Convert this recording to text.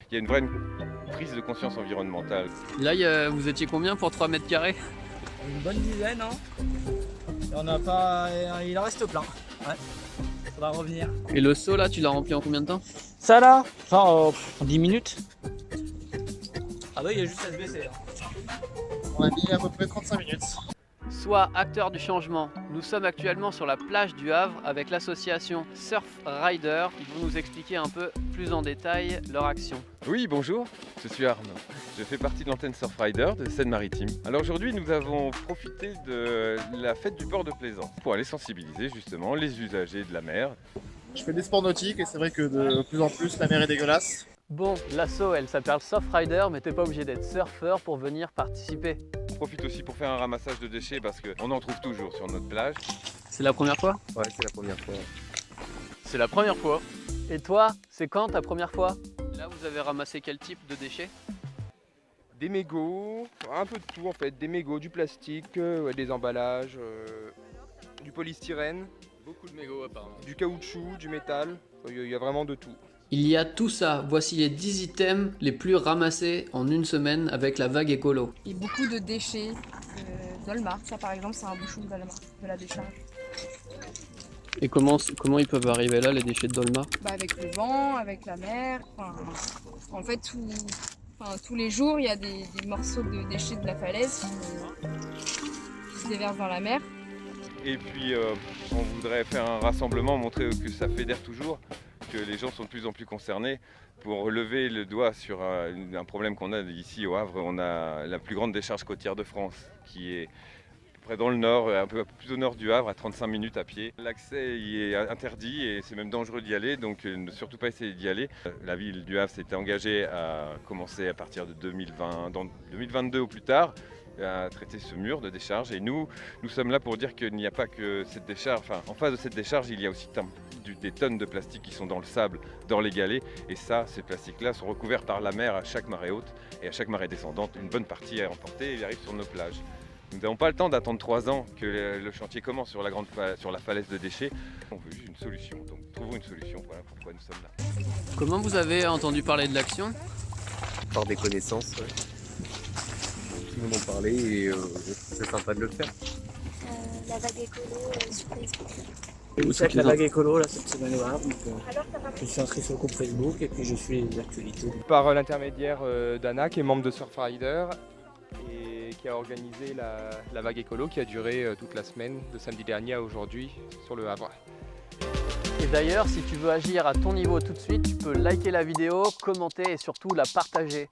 il y a une vraie prise de conscience environnementale. Là, vous étiez combien pour 3 mètres carrés? Une bonne dizaine, hein. Et on n'a pas. Il en reste plein. Ouais. Faudra revenir. Et le seau là, tu l'as rempli en combien de temps? Ça là, genre en 10 minutes. Ah bah il y a juste à se baisser là. On a mis à peu près 35 minutes. Soit acteur du changement. Nous sommes actuellement sur la plage du Havre avec l'association Surf Rider. Ils vont nous expliquer un peu plus en détail leur action. Oui, bonjour, je suis Arnaud. Je fais partie de l'antenne Surfrider de Seine-Maritime. Alors aujourd'hui, nous avons profité de la fête du port de Plaisance pour aller sensibiliser justement les usagers de la mer. Je fais des sports nautiques et c'est vrai que de plus en plus la mer est dégueulasse. Bon, l'asso, elle s'appelle Surf Rider, mais t'es pas obligé d'être surfeur pour venir participer. On profite aussi pour faire un ramassage de déchets parce qu'on en trouve toujours sur notre plage. C'est la première fois? Ouais, c'est la première fois. C'est la première fois. Et toi, c'est quand ta première fois? Là, vous avez ramassé quel type de déchets? Des mégots, un peu de tout en fait, des mégots, du plastique, ouais, des emballages, du polystyrène, Beaucoup de mégots apparemment. du caoutchouc, du métal, il y a vraiment de tout. Il y a tout ça. Voici les 10 items les plus ramassés en une semaine avec la vague écolo. Et beaucoup de déchets Dolmar. Ça par exemple c'est un bouchon de Dolmar, de la décharge. Et comment ils peuvent arriver là, les déchets de Dolmar? Bah, avec le vent, avec la mer. En fait tous les jours il y a des morceaux de déchets de la falaise qui se déversent dans la mer. Et puis on voudrait faire un rassemblement, montrer que ça fédère toujours, que les gens sont de plus en plus concernés. Pour relever le doigt sur un problème qu'on a ici au Havre, on a la plus grande décharge côtière de France, qui est près dans le nord, un peu plus au nord du Havre, à 35 minutes à pied. L'accès y est interdit et c'est même dangereux d'y aller, donc ne surtout pas essayer d'y aller. La ville du Havre s'était engagée à commencer à partir de 2020, dans 2022 ou plus tard, à traiter ce mur de décharge. Et nous sommes là pour dire qu'il n'y a pas que cette décharge, enfin en face de cette décharge, il y a aussi des tonnes de plastique qui sont dans le sable, dans les galets. Et ça, ces plastiques-là sont recouverts par la mer à chaque marée haute et à chaque marée descendante. Une bonne partie est emportée et arrive sur nos plages. Nous n'avons pas le temps d'attendre 3 ans que le chantier commence sur la falaise de déchets. On veut juste une solution, donc trouvons une solution, voilà pourquoi nous sommes là. Comment vous avez entendu parler de l'action? Par des connaissances, ouais. Qui m'en ont parlé et c'est sympa de le faire. La vague écolo sur Facebook. Vous savez que la vague écolo là cette semaine au Havre, donc je suis inscrit sur le groupe Facebook et puis je suis les actualités. Par l'intermédiaire d'Anna qui est membre de Surfrider et qui a organisé la vague écolo qui a duré toute la semaine, de samedi dernier à aujourd'hui sur le Havre. Et d'ailleurs, si tu veux agir à ton niveau tout de suite, tu peux liker la vidéo, commenter et surtout la partager.